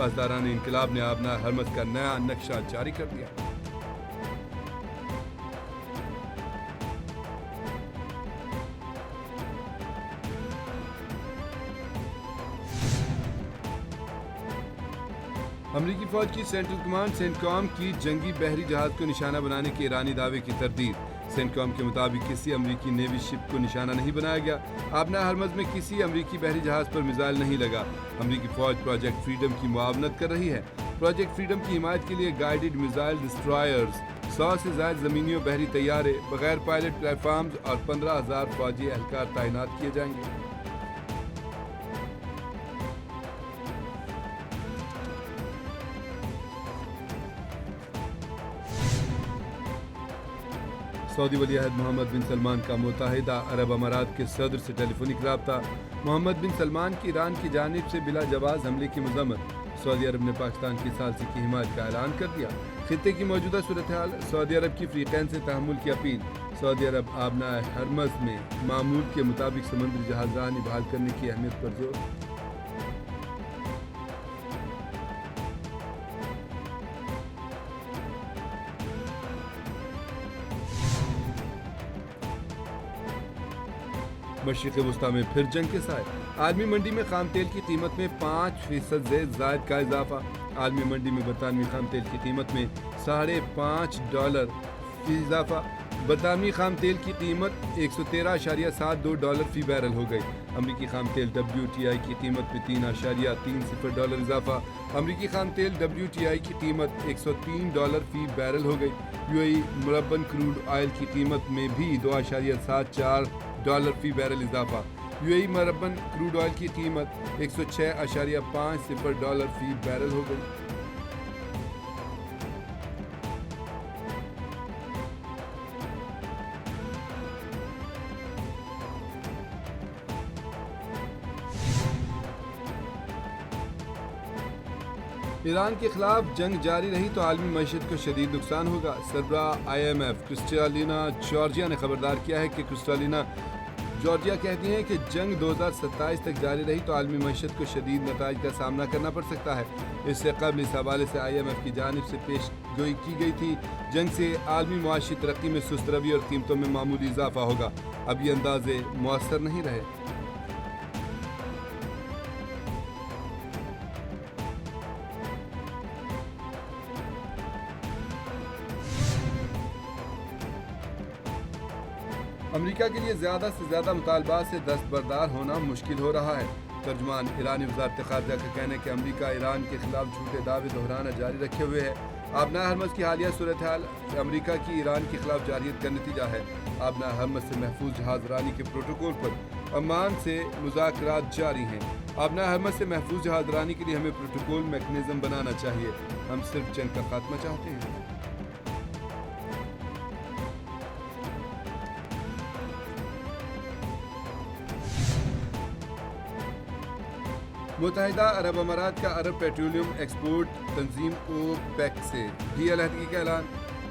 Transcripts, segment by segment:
پاسداران انقلاب نے آبنا ہرمز کا نیا نقشہ جاری کر دیا۔ امریکی فوج کی سینٹرل کمانڈ سینٹکام کی جنگی بحری جہاز کو نشانہ بنانے کے ایرانی دعوے کی تردید۔ سینٹکام کے مطابق کسی امریکی نیوی شپ کو نشانہ نہیں بنایا گیا۔ آبنا ہرمز میں کسی امریکی بحری جہاز پر میزائل نہیں لگا۔ امریکی فوج پروجیکٹ فریڈم کی معاونت کر رہی ہے۔ پروجیکٹ فریڈم کی حمایت کے لیے گائیڈڈ میزائل ڈسٹرائرز، 100 سے زائد زمینی و بحری طیارے، بغیر پائلٹ پلیٹ فارمز اور 15,000 فوجی اہلکار تعینات کیے جائیں گے۔ سعودی ولی عہد محمد بن سلمان کا متحدہ عرب امارات کے صدر سے ٹیلی فونک رابطہ۔ محمد بن سلمان کی ایران کی جانب سے بلا جواز حملے کی مذمت۔ سعودی عرب نے پاکستان کی ثالثی کی حمایت کا اعلان کر دیا۔ خطے کی موجودہ صورتحال، سعودی عرب کی فریقین سے تحمل کی اپیل۔ سعودی عرب آبنا ہرمز میں معمول کے مطابق سمندری جہاز رانی بحال کرنے کی اہمیت پر زور۔ مشرق وسطیٰ میں پھر جنگ کے سائے۔ عالمی منڈی میں خام تیل کی قیمت میں 5% زائد کا اضافہ۔ عالمی منڈی میں برطانوی خام تیل کی قیمت میں $5.5 فی اضافہ۔ برطانوی خام تیل کی قیمت $113.72 فی بیرل ہو گئی۔ امریکی خام تیل WTI کی قیمت میں $3.30 اضافہ۔ امریکی خام تیل WTI کی قیمت $103 فی بیرل ہو گئی۔ UAE مربن کروڈ آئل کی قیمت میں بھی $2.74 فی بیرل اضافہ۔ UAE مربن کروڈ آئل کی قیمت $106.50 فی بیرل ہو گئی۔ ایران کے خلاف جنگ جاری رہی تو عالمی معیشت کو شدید نقصان ہوگا۔ سربراہ IMF کرسٹالینا جارجیا نے خبردار کیا ہے کہ کرسٹالینا جارجیا کہتی ہیں کہ جنگ 2027 تک جاری رہی تو عالمی معیشت کو شدید نتائج کا سامنا کرنا پڑ سکتا ہے۔ اس سے قبل اس حوالے سے IMF کی جانب سے پیش گوئی کی گئی تھی جنگ سے عالمی معاشی ترقی میں سست روی اور قیمتوں میں معمولی اضافہ ہوگا۔ اب یہ اندازے مؤثر نہیں رہے۔ امریکہ کے لیے زیادہ سے زیادہ مطالبات سے دستبردار ہونا مشکل ہو رہا ہے۔ ترجمان ایرانی وزارت خارجہ کا کہنا ہے کہ امریکہ ایران کے خلاف جھوٹے دعوے دہرانا جاری رکھے ہوئے ہے۔ آبنا ہرمز کی حالیہ صورتحال امریکہ کی ایران کے خلاف جارحیت کا نتیجہ ہے۔ آبنا ہرمز سے محفوظ جہاز رانی کے پروٹوکول پر عمان سے مذاکرات جاری ہیں۔ آبنا ہرمز سے محفوظ جہاز رانی کے لیے ہمیں پروٹوکول میکنزم بنانا چاہیے۔ ہم صرف جنگ کا خاتمہ چاہتے ہیں۔ متحدہ عرب امارات کا عرب پیٹرولیم ایکسپورٹ تنظیم OPEC سے بھی علیحدگی کا اعلان۔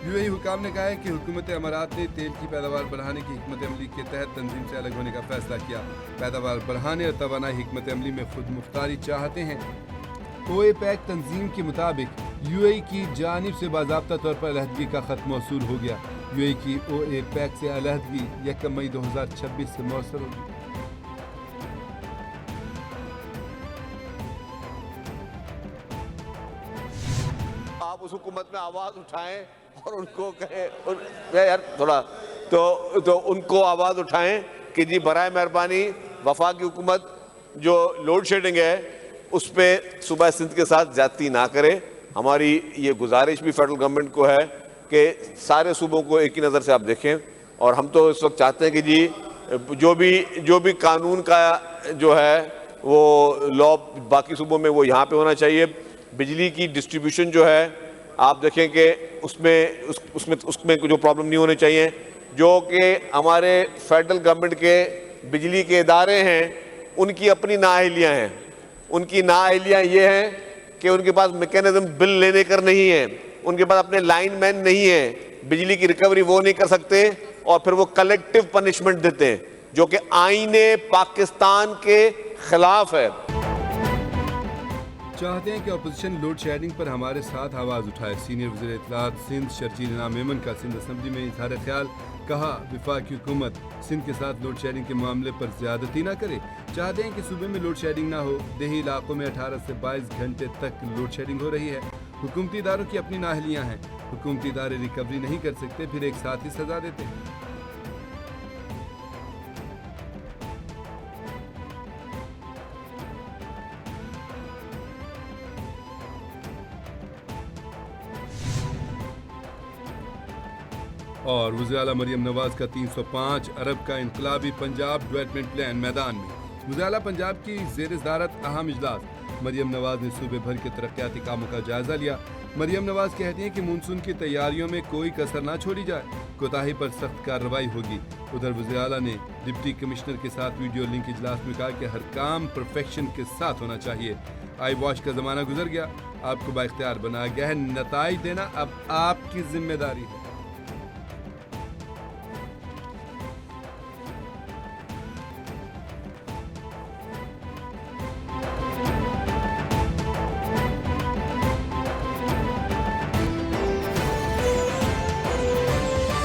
UAE حکام نے کہا ہے کہ حکومت امارات نے تیل کی پیداوار بڑھانے کی حکمت عملی کے تحت تنظیم سے الگ ہونے کا فیصلہ کیا۔ پیداوار بڑھانے اور توانائی حکمت عملی میں خود مختاری چاہتے ہیں۔ OPEC تنظیم کے مطابق UAE کی جانب سے باضابطہ طور پر علیحدگی کا خط موصول ہو گیا۔ UAE کی OPEC سے علیحدگی 1 مئی 2026 سے مؤثر ہوگی۔ آپ اس حکومت میں آواز اٹھائیں اور ان کو کہیں یار تھوڑا تو ان کو آواز اٹھائیں کہ جی برائے مہربانی وفاقی حکومت جو لوڈ شیڈنگ ہے اس پہ صوبہ سندھ کے ساتھ زیادتی نہ کرے۔ ہماری یہ گزارش بھی فیڈرل گورنمنٹ کو ہے کہ سارے صوبوں کو ایک ہی نظر سے آپ دیکھیں، اور ہم تو اس وقت چاہتے ہیں کہ جی جو بھی قانون کا جو ہے وہ لا باقی صوبوں میں وہ یہاں پہ ہونا چاہیے۔ بجلی کی ڈسٹریبیوشن جو ہے آپ دیکھیں کہ اس میں جو پرابلم نہیں ہونے چاہیے۔ جو کہ ہمارے فیڈرل گورنمنٹ کے بجلی کے ادارے ہیں ان کی اپنی نااہلیاں ہیں۔ ان کی نااہلیاں یہ ہیں کہ ان کے پاس میکینزم بل لینے کر نہیں ہے، ان کے پاس اپنے لائن مین نہیں ہیں، بجلی کی ریکوری وہ نہیں کر سکتے، اور پھر وہ کلیکٹیو پنشمنٹ دیتے ہیں جو کہ آئین پاکستان کے خلاف ہے۔ چاہتے ہیں کہ اپوزیشن لوڈ شیڈنگ پر ہمارے ساتھ آواز اٹھائے. سینئر وزیر اطلاعات سندھ شرجیل انعام میمن کا سندھ اسمبلی میں اظہار خیال. کہا وفاقی حکومت سندھ کے ساتھ لوڈ شیڈنگ کے معاملے پر زیادتی نہ کرے. چاہتے ہیں کہ صوبے میں لوڈ شیڈنگ نہ ہو. دیہی علاقوں میں 18 سے 22 گھنٹے تک لوڈ شیڈنگ ہو رہی ہے. حکومتی اداروں کی اپنی نااہلیاں ہیں. حکومتی ادارے ریکوری نہیں کر سکتے پھر ایک ساتھ ہی سزا دیتے ہیں. اور وزیر اعلیٰ مریم نواز کا 305 ارب کا انقلابی پنجاب ڈیولپمنٹ پلان میدان میں. وزیر اعلیٰ پنجاب کی زیر صدارت اہم اجلاس. مریم نواز نے صوبے بھر کے ترقیاتی کاموں کا جائزہ لیا. مریم نواز کہتی ہیں کہ مونسون کی تیاریوں میں کوئی کسر نہ چھوڑی جائے. کوتاہی پر سخت کارروائی ہوگی. ادھر وزیر اعلیٰ نے ڈپٹی کمشنر کے ساتھ ویڈیو لنک اجلاس میں کہا کہ ہر کام پرفیکشن کے ساتھ ہونا چاہیے. آئی واش کا زمانہ گزر گیا. آپ کو بااختیار بنایا گیا ہے. نتائج دینا اب آپ کی ذمہ داری ہے.